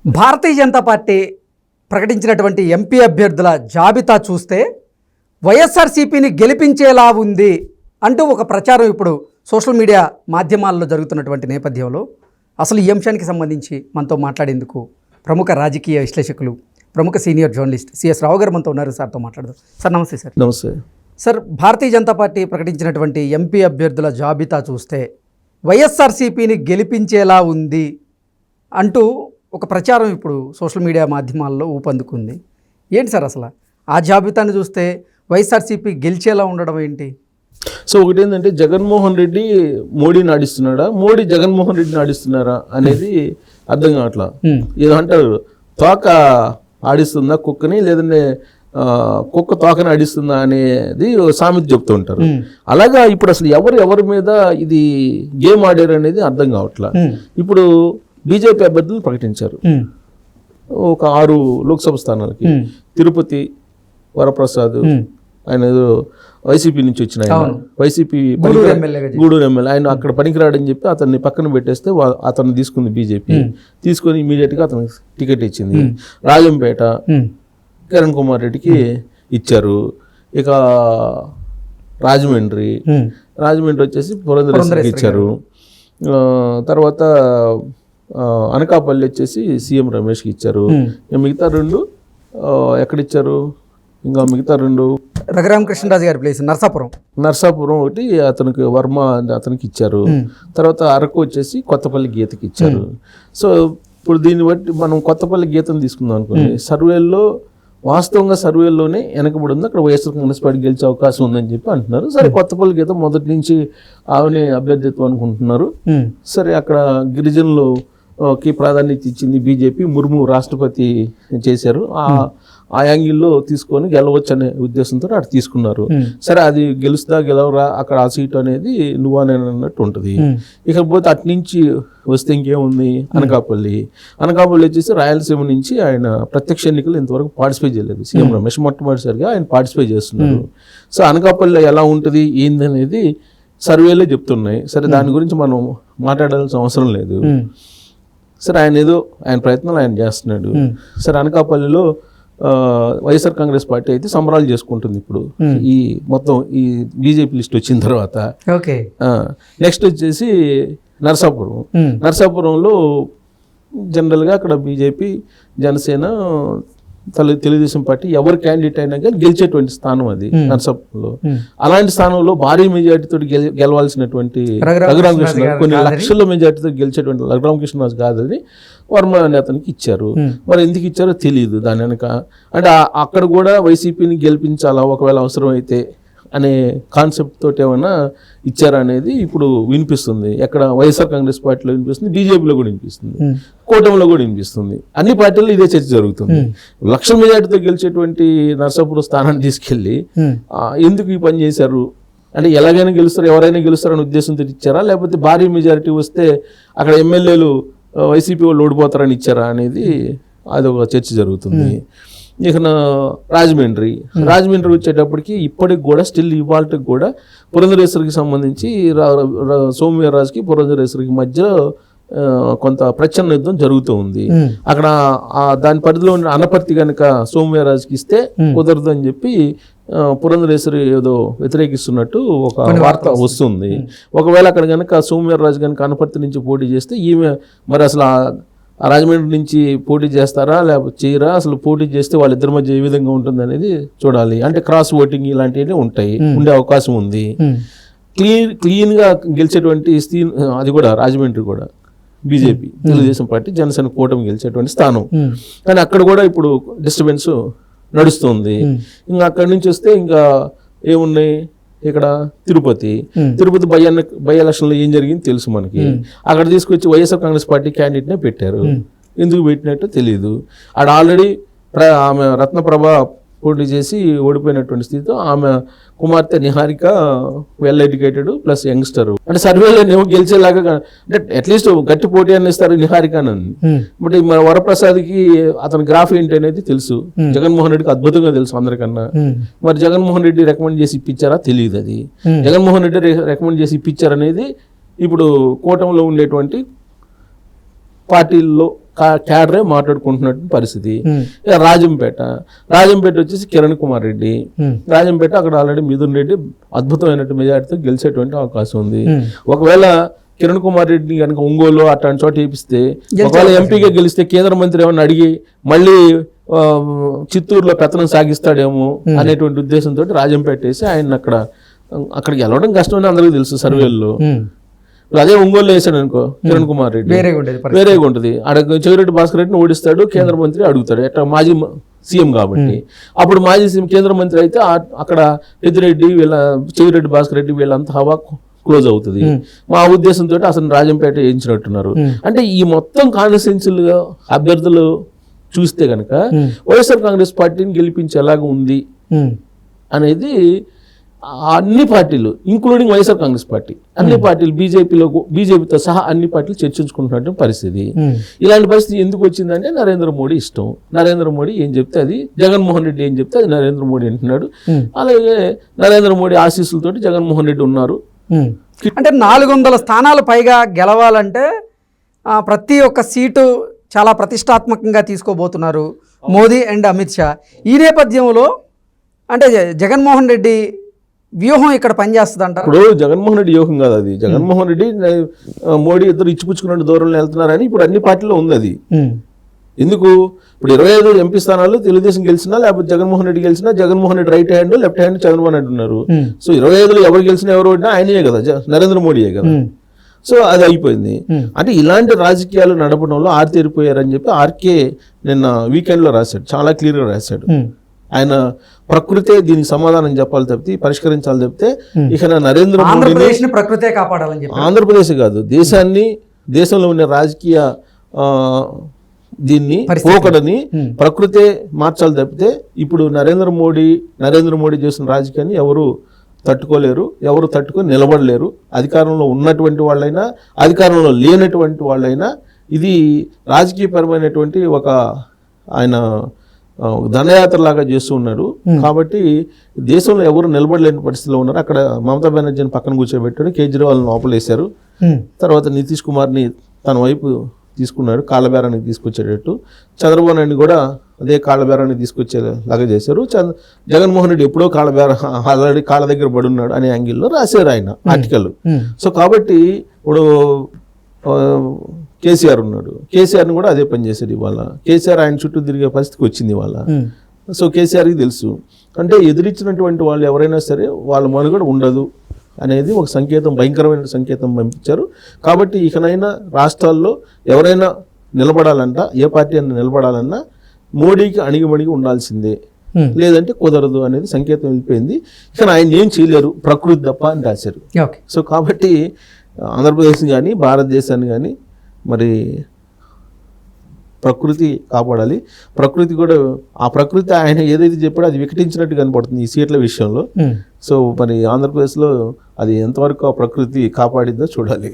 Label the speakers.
Speaker 1: Bharatiya Janata party ప్రకటించినటువంటి MP అభ్యర్థుల జాబితా చూస్తే వైఎస్ఆర్సీపీని గెలిపించేలా ఉంది అంటూ ఒక ప్రచారం ఇప్పుడు సోషల్ మీడియా మాధ్యమాల్లో జరుగుతున్నటువంటి నేపథ్యంలో అసలు ఈ అంశానికి సంబంధించి మనతో మాట్లాడేందుకు ప్రముఖ రాజకీయ విశ్లేషకులు, ప్రముఖ సీనియర్ జర్నలిస్ట్ సిఎస్ రావు గారు మనతో ఉన్నారు. సార్తో మాట్లాడదాం. సార్ నమస్తే. సార్
Speaker 2: నమస్తే.
Speaker 1: సార్, భారతీయ జనతా పార్టీ ప్రకటించినటువంటి ఎంపీ అభ్యర్థుల జాబితా చూస్తే వైఎస్ఆర్సీపీని గెలిపించేలా ఉంది అంటూ ఒక ప్రచారం ఇప్పుడు సోషల్ మీడియా మాధ్యమాల్లో ఊపందుకుంది. ఏంటి సార్ అసలు ఆ జాబితాను చూస్తే వైఎస్ఆర్సీపీ గెలిచేలా ఉండడం ఏంటి?
Speaker 2: సో ఒకటి ఏంటంటే, జగన్మోహన్ రెడ్డి మోడీని ఆడిస్తున్నాడా, మోడీ జగన్మోహన్ రెడ్డిని ఆడిస్తున్నారా అనేది అర్థం కావట్లా. ఏదో అంటారు, తోక ఆడిస్తుందా కుక్కని, లేదంటే కుక్క తోకని ఆడిస్తుందా అనేది సామెత చెప్తూ ఉంటారు. అలాగా ఇప్పుడు అసలు ఎవరి మీద ఇది గేమ్ ఆడారు అనేది అర్థం కావట్లా. ఇప్పుడు బీజేపీ అభ్యర్థులు ప్రకటించారు ఒక 6 లోక్సభ స్థానాలకి. తిరుపతి వరప్రసాద్, ఆయన ఏదో వైసీపీ నుంచి వచ్చిన ఆయన, వైసీపీ గూడూరు ఎమ్మెల్యే, ఆయన అక్కడ పనికిరాడని చెప్పి అతన్ని పక్కన పెట్టేస్తే అతను తీసుకుంది బీజేపీ. తీసుకొని ఇమీడియట్గా అతనికి టికెట్ ఇచ్చింది. రాజంపేట కిరణ్ కుమార్ రెడ్డికి ఇచ్చారు. ఇక రాజమండ్రి వచ్చేసి పురంధరేశ్వరికి ఇచ్చారు. తర్వాత అనకాపల్లి వచ్చేసి సీఎం రమేష్కి ఇచ్చారు. మిగతా 2 ఎక్కడిచ్చారు? ఇంకా మిగతా 2
Speaker 1: రఘురామకృష్ణరాజు గారి ప్లేస్ నర్సాపురం
Speaker 2: ఒకటి అతనికి వర్మ అతనికి ఇచ్చారు. తర్వాత అరకు వచ్చేసి కొత్తపల్లి గీతకి ఇచ్చారు. సో ఇప్పుడు దీన్ని బట్టి మనం కొత్తపల్లి గీతను తీసుకుందాం అనుకోండి, వాస్తవంగా సర్వేల్లోనే వెనకబడి ఉంది. అక్కడ వైఎస్ఆర్ కాంగ్రెస్ పార్టీ గెలిచే అవకాశం ఉందని చెప్పి అంటున్నారు. సరే, కొత్తపల్లి గీత మొదటి నుంచి ఆమెనే అభ్యర్థిత్వం అనుకుంటున్నారు. సరే, అక్కడ గిరిజనులకి ప్రాధాన్యత ఇచ్చింది బీజేపీ. ముర్ము రాష్ట్రపతి చేశారు. ఆ యాంగిల్లో తీసుకొని గెలవచ్చు అనే ఉద్దేశంతో అటు తీసుకున్నారు. సరే, అది గెలుస్తా గెలవరా అక్కడ ఆ సీటు అనేది నువ్వనే అన్నట్టు ఉంటుంది. ఇకపోతే అటు నుంచి వస్తే ఇంకేముంది, అనకాపల్లి వచ్చేసి రాయలసీమ నుంచి ఆయన ప్రత్యక్ష ఎన్నికలు ఇంతవరకు పార్టిసిపేట్ చేయలేదు. సీఎం రమేష్ మొట్టమొదటిసారిగా ఆయన పార్టిసిపేట్ చేస్తున్నారు. సో అనకాపల్లి ఎలా ఉంటుంది ఏంది అనేది సర్వేలే చెప్తున్నాయి. సరే, దాని గురించి మనం మాట్లాడాల్సిన అవసరం లేదు. సరే, ఆయన ప్రయత్నాలు ఆయన చేస్తున్నాడు. సరే, అనకాపల్లిలో వైఎస్ఆర్ కాంగ్రెస్ పార్టీ అయితే సంబరాలు చేసుకుంటుంది ఇప్పుడు ఈ మొత్తం ఈ బీజేపీ లిస్ట్ వచ్చిన తర్వాత. నెక్స్ట్ వచ్చేసి నర్సాపురంలో జనరల్గా అక్కడ బీజేపీ, జనసేన, తెలుగుదేశం పార్టీ ఎవరు క్యాండిడేట్ అయినా కానీ గెలిచేటువంటి స్థానం అది నర్సాపురంలో. అలాంటి స్థానంలో భారీ మెజార్టీతో గెలవాల్సినటువంటి రఘురామకృష్ణ, కొన్ని లక్షల మెజార్టీతో గెలిచేటువంటి రఘురామకృష్ణరాజు కాదని వర్మ అనే అతనికి ఇచ్చారు. మరి ఎందుకు ఇచ్చారో తెలియదు దాని వెనక. అంటే అక్కడ కూడా వైసీపీని గెలిపించాలా ఒకవేళ అవసరం అయితే అనే కాన్సెప్ట్ తోటి ఏమైనా ఇచ్చారా అనేది ఇప్పుడు వినిపిస్తుంది. ఎక్కడ వైఎస్ఆర్ కాంగ్రెస్ పార్టీలో వినిపిస్తుంది, బీజేపీలో కూడా వినిపిస్తుంది, కూటమిలో కూడా వినిపిస్తుంది. అన్ని పార్టీల్లో ఇదే చర్చ జరుగుతుంది. లక్షల మెజార్టీతో గెలిచేటువంటి నర్సాపురం స్థానాన్ని తీసుకెళ్లి ఎందుకు ఈ పని చేశారు అంటే, ఎలాగైనా గెలుస్తారు, ఎవరైనా గెలుస్తారనే ఉద్దేశంతో ఇచ్చారా, లేకపోతే భారీ మెజారిటీ వస్తే అక్కడ ఎమ్మెల్యేలు వైసీపీ వాళ్ళు ఓడిపోతారని ఇచ్చారా అనేది అదొక చర్చ జరుగుతుంది. ఇక రాజమండ్రి వచ్చేటప్పటికి ఇప్పటికి కూడా ఇవాళకి కూడా పురంధరేశ్వరికి సంబంధించి సోమవీర్రాజుకి పురంధరేశ్వరికి మధ్య కొంత ప్రచన్న యుద్ధం జరుగుతూ ఉంది. అక్కడ దాని పరిధిలో ఉన్న అనపర్తి కనుక సోమవీర్రాజుకి ఇస్తే కుదరదు అని చెప్పి పురంధరేశ్వరి ఏదో వ్యతిరేకిస్తున్నట్టు ఒక వార్త వస్తుంది. ఒకవేళ అక్కడ కనుక సోమవీర్రాజు కనుక అనపర్తి నుంచి పోటీ చేస్తే ఈమె మరి అసలు రాజమండ్రి నుంచి పోటీ చేస్తారా లేకపోతే చేయరా, అసలు పోటీ చేస్తే వాళ్ళిద్దరి మధ్య ఏ విధంగా ఉంటుంది అనేది చూడాలి. అంటే క్రాస్ ఓటింగ్ ఇలాంటివి ఉండే అవకాశం ఉంది. క్లీన్గా గెలిచేటువంటి అది కూడా రాజమండ్రి కూడా బీజేపీ, తెలుగుదేశం పార్టీ, జనసేన కూటమి గెలిచేటువంటి స్థానం. కానీ అక్కడ కూడా ఇప్పుడు డిస్టర్బెన్స్ నడుస్తుంది. ఇంకా అక్కడి నుంచి వస్తే ఇంకా ఏమున్నాయి, ఇక్కడ తిరుపతి బై ఎలక్షన్లో ఏం జరిగింది తెలుసు మనకి. అక్కడ తీసుకొచ్చి వైఎస్ఆర్ కాంగ్రెస్ పార్టీ క్యాండిడేట్నే పెట్టారు. ఎందుకు పెట్టినట్టు తెలియదు. ఆడ ఆల్రెడీ ఆమె రత్నప్రభ పోటీ చేసి ఓడిపోయినటువంటి స్థితితో ఆమె కుమార్తె Niharika well educated plus youngster. అంటే సర్వేలో ఏమో గెలిచేలాగా అంటే అట్లీస్ట్ గట్టి పోటీ అని ఇస్తారు నిహారికనని. బట్ మన వరప్రసాద్కి అతని గ్రాఫ్ ఏంటి అనేది తెలుసు, జగన్మోహన్ రెడ్డికి అద్భుతంగా తెలుసు అందరికన్నా. మరి జగన్మోహన్ రెడ్డి రికమెండ్ చేసి ఇప్పించారా తెలియదు. అది జగన్మోహన్ రెడ్డి రికమెండ్ చేసి ఇప్పించారనేది ఇప్పుడు కూటమిలో ఉండేటువంటి పార్టీల్లో క్యాడరే మాట్లాడుకుంటున్నట్టు పరిస్థితి. ఇక రాజంపేట వచ్చేసి కిరణ్ కుమార్ రెడ్డి. రాజంపేట అక్కడ ఆల్రెడీ మిథున్ రెడ్డి అద్భుతమైనటువంటి మెజారిటీతో గెలిచేటువంటి అవకాశం ఉంది. ఒకవేళ కిరణ్ కుమార్ రెడ్డి కనుక ఒంగోలు అట్లాంటి చోట వేపిస్తే, ఒకవేళ ఎంపీగా గెలిస్తే కేంద్ర మంత్రి ఏమన్నా అడిగి మళ్ళీ చిత్తూరులో పెత్తనం సాగిస్తాడేమో అనేటువంటి ఉద్దేశంతో రాజంపేట వేసి ఆయన అక్కడికి వెళ్ళడం కష్టమని అందరికీ తెలుసు సర్వేల్లో. అదే ఒంగోలు వేసాడు అనుకో కిరణ్ కుమార్ రెడ్డి వేరేగా ఉంటుంది. చెవిరెడ్డి భాస్కర్ రెడ్డిని ఓడిస్తాడు, కేంద్ర మంత్రి అడుగుతాడు, ఎట్లా మాజీ సీఎం కాబట్టి. అప్పుడు మాజీ సీఎం కేంద్ర మంత్రి అయితే అక్కడ పెద్దిరెడ్డి చెవిరెడ్డి భాస్కర్ రెడ్డి వీళ్ళంతా హవా క్లోజ్ అవుతుంది. మా ఉద్దేశంతో అసలు రాజంపేట వేయించినట్టున్నారు. అంటే ఈ మొత్తం కాన్స్టిట్యున్సీలుగా అభ్యర్థులు చూస్తే కనుక వైఎస్ఆర్ కాంగ్రెస్ పార్టీని గెలిపించేలాగా ఉంది అనేది అన్ని పార్టీలు ఇంక్లూడింగ్ వైఎస్ఆర్ కాంగ్రెస్ పార్టీ అన్ని పార్టీలు బీజేపీతో సహా అన్ని పార్టీలు చర్చించుకుంటున్నటువంటి పరిస్థితి. ఇలాంటి పరిస్థితి ఎందుకు వచ్చిందంటే నరేంద్ర మోడీ ఇష్టం. నరేంద్ర మోడీ ఏం చెప్తే అది, జగన్మోహన్ రెడ్డి ఏం చెప్తే అది నరేంద్ర మోడీ అంటున్నాడు. అలాగే నరేంద్ర మోడీ ఆశీస్సులతోటి జగన్మోహన్ రెడ్డి ఉన్నారు.
Speaker 1: అంటే 400 స్థానాలు పైగా గెలవాలంటే ప్రతి ఒక్క సీటు చాలా ప్రతిష్టాత్మకంగా తీసుకోబోతున్నారు మోదీ అండ్ అమిత్ షా. ఈ నేపథ్యంలో అంటే జగన్మోహన్ రెడ్డి వ్యూహం ఇక్కడ పనిచేస్తుంది అంటారు.
Speaker 2: ఇప్పుడు జగన్మోహన్ రెడ్డి వ్యూహం కాదు అది. జగన్మోహన్ రెడ్డి మోడీ ఇద్దరు ఇచ్చిపుచ్చుకున్న దూరంలో వెళ్తున్నారని ఇప్పుడు అన్ని పార్టీలో ఉంది అది. ఎందుకు ఇప్పుడు 25 ఎంపీ స్థానాలు తెలుగుదేశం గెలిచినా లేకపోతే జగన్మోహన్ రెడ్డి గెలిచినా Jaganmohan Reddy right hand left hand Jaganmohan Reddy ఉన్నారు. సో 25లో ఎవరు గెలిచినా ఎవరు ఓడినా ఆయనే కదా, నరేంద్ర మోడీయే కదా. సో అది అయిపోయింది. అంటే ఇలాంటి రాజకీయాలు నడపడంలో ఆరితేరిపోయారని చెప్పి ఆర్కే నిన్న వీకెండ్లో రాశాడు, చాలా క్లియర్గా రాశాడు. ఆయన ప్రకృతే దీనికి సమాధానం చెప్పాలి తప్పితే పరిష్కరించాలి తప్పితే ఇక నరేంద్ర మోడీ
Speaker 1: ప్రకృతే కాపాడాలని చెప్పి
Speaker 2: ఆంధ్రప్రదేశ్ కాదు దేశంలో ఉన్న రాజకీయ దీన్ని పోకడని ప్రకృతే మార్చాలి తప్పితే ఇప్పుడు నరేంద్ర మోడీ చేసిన రాజకీయాన్ని ఎవరు తట్టుకోలేరు, ఎవరు తట్టుకొని నిలబడలేరు. అధికారంలో ఉన్నటువంటి వాళ్ళైనా అధికారంలో లేనటువంటి వాళ్ళైనా ఇది రాజకీయపరమైనటువంటి ఒక ఆయన దండయాత్ర లాగా చేస్తూ ఉన్నారు. కాబట్టి దేశంలో ఎవరు నిలబడలేని పరిస్థితిలో ఉన్నారు. అక్కడ మమతా బెనర్జీని పక్కన కూర్చోబెట్టాడు, కేజ్రీవాల్ని లోపలేశారు. తర్వాత నితీష్ కుమార్ని తన వైపు తీసుకున్నాడు, కాళ్ళబేరానికి తీసుకొచ్చేటట్టు. చంద్రబాబు నాయుడు కూడా అదే కాళ్ళబేరాన్ని తీసుకొచ్చేలాగా చేశారు. జగన్మోహన్ రెడ్డి ఎప్పుడో ఆల్రెడీ కాళ్ళ దగ్గర పడి ఉన్నాడు అనే యాంగిల్లో రాశారు ఆయన ఆర్టికల్. సో కాబట్టి ఇప్పుడు కేసీఆర్ ఉన్నాడు, కేసీఆర్ని కూడా అదే పని చేశాడు. ఇవాళ కేసీఆర్ ఆయన చుట్టూ తిరిగే పరిస్థితికి వచ్చింది ఇవాళ. సో కేసీఆర్కి తెలుసు అంటే ఎదిరించినటువంటి వాళ్ళు ఎవరైనా సరే వాళ్ళ మనుగడ ఉండదు అనేది ఒక సంకేతం, భయంకరమైన సంకేతం పంపించారు. కాబట్టి ఇకనైనా రాష్ట్రాల్లో ఎవరైనా నిలబడాలంట, ఏ పార్టీ అయినా నిలబడాలన్నా మోడీకి అణిగిమణిగి ఉండాల్సిందే, లేదంటే కుదరదు అనేది సంకేతం వెళ్ళిపోయింది. ఇక ఆయన ఏం చేయలేరు, ప్రకృతి తప్ప అని రాశారు. సో కాబట్టి ఆంధ్రప్రదేశ్ కానీ భారతదేశాన్ని కానీ మరి ప్రకృతి కాపాడాలి. ప్రకృతి కూడా ఆ ప్రకృతి ఆయన ఏదైతే చెప్పాడో అది వికటించినట్టు కనపడుతుంది ఈ సీట్ల విషయంలో. సో మరి ఆంధ్రప్రదేశ్లో అది ఎంతవరకు ఆ ప్రకృతి కాపాడిందో చూడాలి.